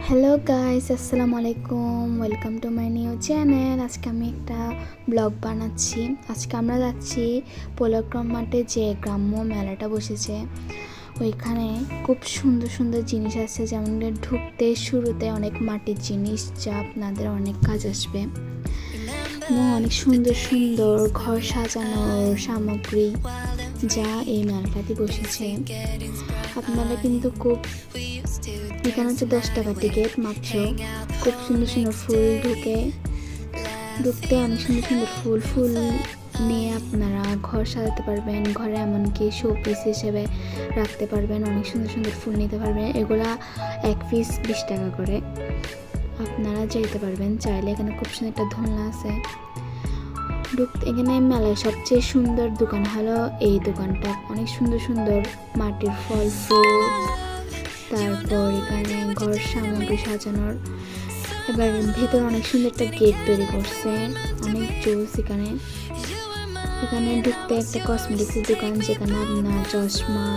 Hello guys, আসসালামু আলাইকুম। Welcome to my new channel. আজকে আমি একটা ব্লগ বানাচ্ছি। আজকে আমরা যাচ্ছি পোলাগ্রাম মাঠে, যে গ্রাম্য মেলাটা বসেছে ওইখানে খুব সুন্দর সুন্দর জিনিস আছে। যেমন ঢুকতে শুরুতে অনেক মাটির জিনিস, যা আপনাদের অনেক কাজ আসবে, এবং অনেক সুন্দর সুন্দর ঘর সাজানোর সামগ্রী যা এই মেলাটাতে বসেছে। আপনারা কিন্তু খুব, এখানে হচ্ছে 10 টাকা টিকিট মাত্র। খুব সুন্দর সুন্দর ফুল ঢুকতে অনেক সুন্দর সুন্দর ফুল নিয়ে আপনারা ঘর সাজাতে পারবেন। ঘরে এমনকি শো পিস হিসেবে রাখতে পারবেন। অনেক সুন্দর সুন্দর ফুল নিতে পারবেন। এগুলা এক পিস 20 টাকা করে। আপনারা যেতে পারবেন চাইলে। এখানে খুব সুন্দর একটা দোলনা আছে। এখানে মেলায় সবচেয়ে সুন্দর দোকান হলো এই দোকানটা। অনেক সুন্দর সুন্দর মাটির ফল ফ্রুট, তারপর এখানে ঘর সামগ্রী সাজানোর। এবার ভেতর অনেক সুন্দর একটা গেট তৈরি করছে, অনেক জোস। এখানে ঢুকতে একটা কসমেটিক্সের দোকান, যেখানে আপনার চশমা,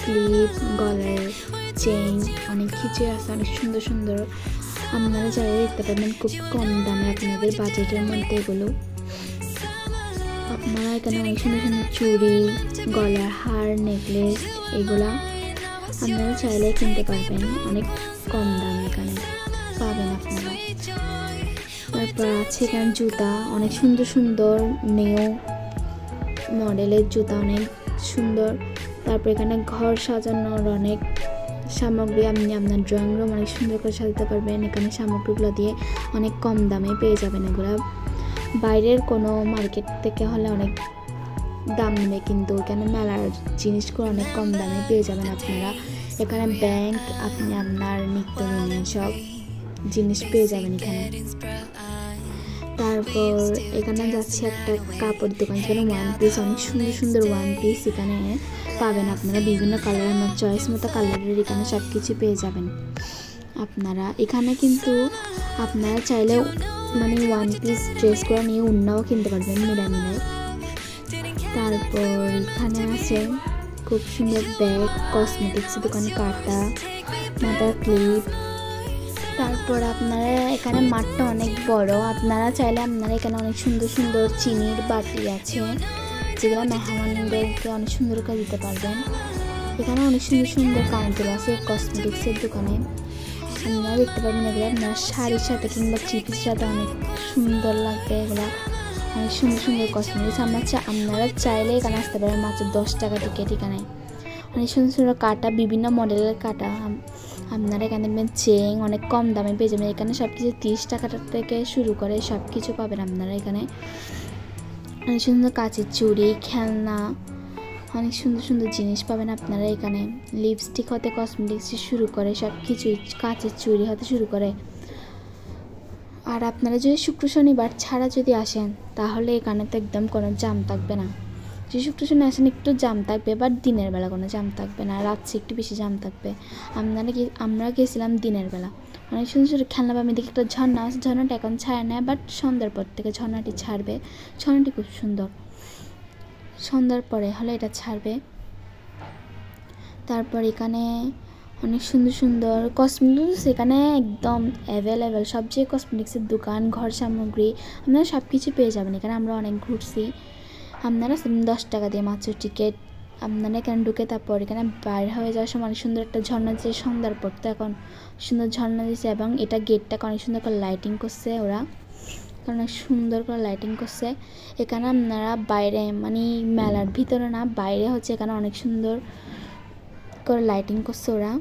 ক্লিপ, গলার চেইন অনেক কিছু আছে, অনেক সুন্দর সুন্দর। আপনারা যারা দেখতে পাবেন খুব কম দামে, আপনাদের বাজেটের মধ্যে এগুলো। আপনারা এখানে অনেক সুন্দর সুন্দর চুড়ি, গলার হার, নেকলেস এগুলা আপনারা চাইলে কিনতে পারবেন। অনেক কম দামে এখানে পাবেন আপনারা। তারপর আছে এখানে জুতা, অনেক সুন্দর সুন্দর নিউ মডেলের জুতা, অনেক সুন্দর। তারপর এখানে ঘর সাজানোর অনেক সামগ্রী, আপনি আপনার ড্রয়িং রুম অনেক সুন্দর করে সাজাতে পারবেন। এখানে সামগ্রীগুলো দিয়ে অনেক কম দামে পেয়ে যাবেন। এগুলো বাইরের কোনো মার্কেট থেকে হলে অনেক দাম নেবে, কিন্তু এখানে মেলার জিনিসগুলো অনেক কম দামে পেয়ে যাবেন আপনারা। এখানে ব্যাংক, আপনি আপনার নিত্যদিনের সব জিনিস পেয়ে যাবেন এখানে। তারপর এখানে যাচ্ছে একটা কাপড় দোকান, যেখানে ওয়ান পিস, অনেক সুন্দর সুন্দর ওয়ান পিস এখানে পাবেন আপনারা। বিভিন্ন কালারের, আমার চয়েস মতো কালারের এখানে সব কিছু পেয়ে যাবেন আপনারা। এখানে কিন্তু আপনারা চাইলে মানে ওয়ান পিস ড্রেস করে নিয়ে অন্যও কিনতে পারবেন মিলায়। তারপর এখানে আছে খুব সুন্দর ব্যাগ, কসমেটিক্সের দোকান, কাটা, মাথার ক্লিপ। তারপর আপনারা এখানে মাঠটা অনেক বড়। আপনারা চাইলে আপনারা এখানে অনেক সুন্দর সুন্দর চিনির বাটি আছে, যেগুলো মেহমানদেরকে অনেক সুন্দর করে দিতে পারবেন। এখানে অনেক সুন্দর সুন্দর কাউন্টার আছে কসমেটিক্সের দোকানে। আপনারা দেখতে পারবেন এগুলো আপনার শাড়ির সাথে কিংবা চিপির সাথে অনেক সুন্দর লাগবে। এগুলো অনেক সুন্দর সুন্দর কসমেটিক্স। আপনারা চাইলে এখানে আসতে পারেন, মাত্র 10 টাকা টিকিট। এখানে অনেক সুন্দর সুন্দর কাটা, বিভিন্ন মডেলের কাটা আপনারা এখানে দেখবেন। চেইন অনেক কম দামে পেয়ে যাবেন এখানে। সব কিছু 30 টাকা থেকে শুরু করে সব কিছু পাবেন আপনারা এখানে। অনেক সুন্দর কাচের চুড়ি, খেলনা, অনেক সুন্দর সুন্দর জিনিস পাবেন আপনারা এখানে। লিপস্টিক হতে কসমেটিক্স শুরু করে সব কিছুই, কাচের চুড়ি হতে শুরু করে। আর আপনারা যদি শুক্র শনিবার ছাড়া যদি আসেন, তাহলে এখানে তো একদম কোনো জাম থাকবে না। যদি শুক্র শনি আসেন একটু জাম থাকবে, বাট দিনের বেলা কোনো জাম থাকবে না, রাত্রে একটু বেশি জাম থাকবে। আমরা গেছিলাম দিনের বেলা। অনেক সুন্দর সুন্দর খেলনা পাবেন। দেখি একটা ঝর্ণা আছে, ঝর্ণাটা এখন ছাড়ে না, বাট সন্ধ্যার পর থেকে ঝর্ণাটি ছাড়বে। ঝর্ণাটি খুব সুন্দর, সন্ধ্যার পরে হলে এটা ছাড়বে। তারপর এখানে অনেক সুন্দর সুন্দর কসমেটিক্স এখানে একদম অ্যাভেলেবেল। সবচেয়ে কসমেটিক্সের দোকান, ঘর সামগ্রী আপনারা সব কিছু পেয়ে যাবেন এখানে। আমরা অনেক ঘুরছি। আপনারা 10 টাকা দিয়ে মাত্র টিকিট। আপনারা এখানে ঢুকে তারপর এখানে বাইরে হয়ে যাওয়ার সময় অনেক সুন্দর একটা ঝর্ণা দিচ্ছে। সন্ধ্যার পর তো এখন সুন্দর ঝর্ণা দিচ্ছে, এবং এটা গেটটাকে অনেক সুন্দর করে লাইটিং করছে ওরা, অনেক সুন্দর করে লাইটিং করছে এখানে। আপনারা বাইরে মানে মেলার ভিতরে না, বাইরে হচ্ছে এখানে অনেক সুন্দর করে লাইটিং করছে ওরা।